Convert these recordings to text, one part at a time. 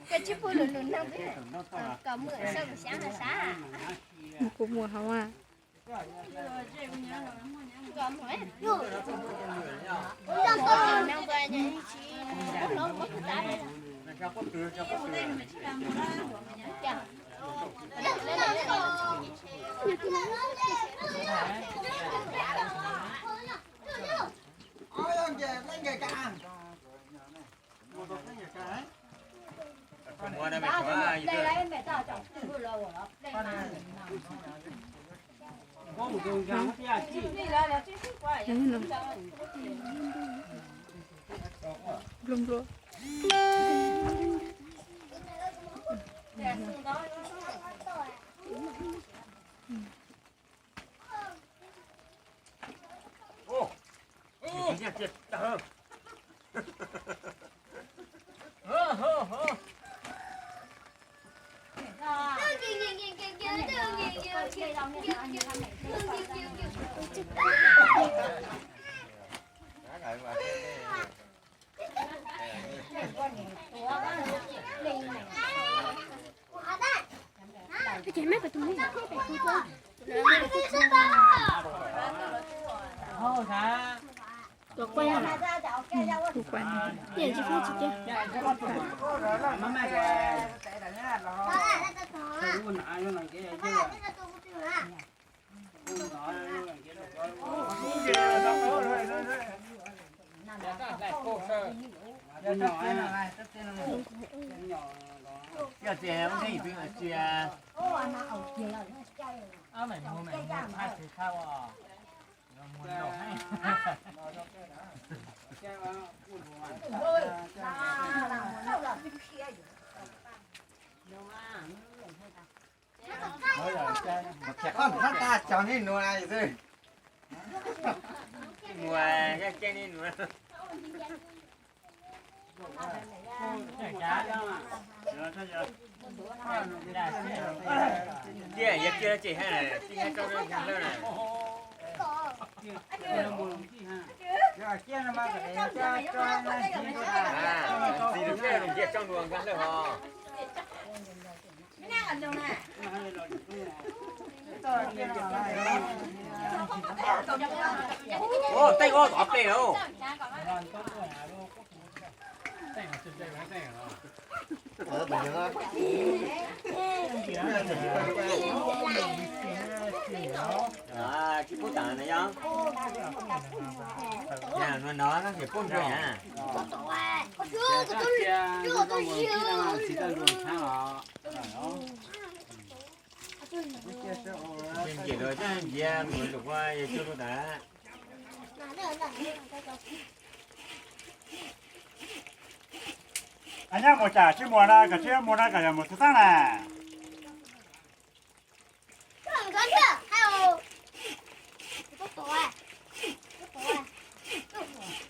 cái chiếc phôi lớn lớn nào đấy cả mưa sao mà sáng là sáng cục mùa hao à mua đây mày có gì cơ lum lum cái chén mấy cái tụi mình được quay hả? Được quay này. Tiền chỉ phải chịu chứ. cái tiền không thấy gì tiền mày mua hai thứ khác à mua đồ hay con phát ta chọn đi nuôi này thôi mua cái trên đi nữa kia giờ kia chị hay là chị hay cho nó thằng lớn này kia nó mà cái cho thì được kia đồng kia trong đường thằng lớn hò ô tay ô tọt tay đâu cái bút tàn này không? Nhà nó thì phun rồi hả? Mình chỉ rồi chứ giờ mình được qua giờ chưa có đã. anh nhá một chả chứ mua ra cả chứ mua ra cả một thứ khác này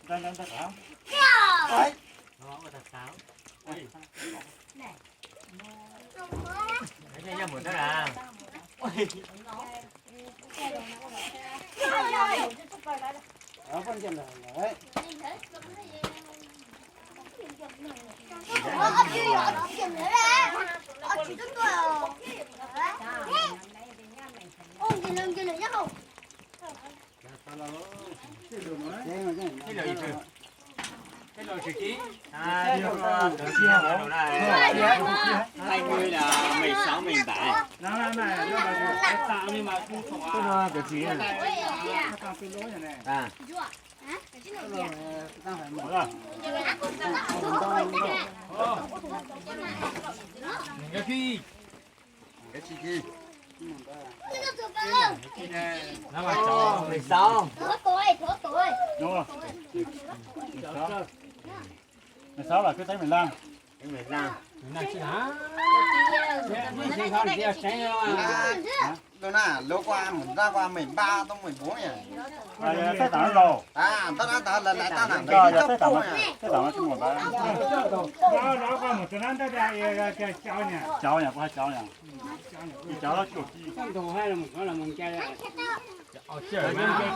đây đây đây hả? Đấy. Nó có thật sáo. Đấy nha một thế à. đó con chân này đấy Cái lời gì chứ? Cái lời chữ ký. À, được rồi. Được rồi. Hai mươi là 16 mình tải. này nhưng mà cái tạo nhưng mà không có Cái rồi cái gì này. nó tạo cái lối này À. đang phải mở rồi Cái gì? cái chi chi Nó mà cho 16. đúng rồi 16 là cái tay mình lang Cái 15. 那是啊，你健康你要钱了啊。đồ na lô qua mình ra qua 13 tông 14 nhỉ sẽ tặng rồi. ta là lại ta làm Rồi, đấy sẽ tóc tặng nhỉ sẽ tặng chung một cái. Nó có một cái cái cháu nhỉ, có cháu nhỉ. Cái cháu nó chuột gì. Trong tù hay là một chơi. chơi mà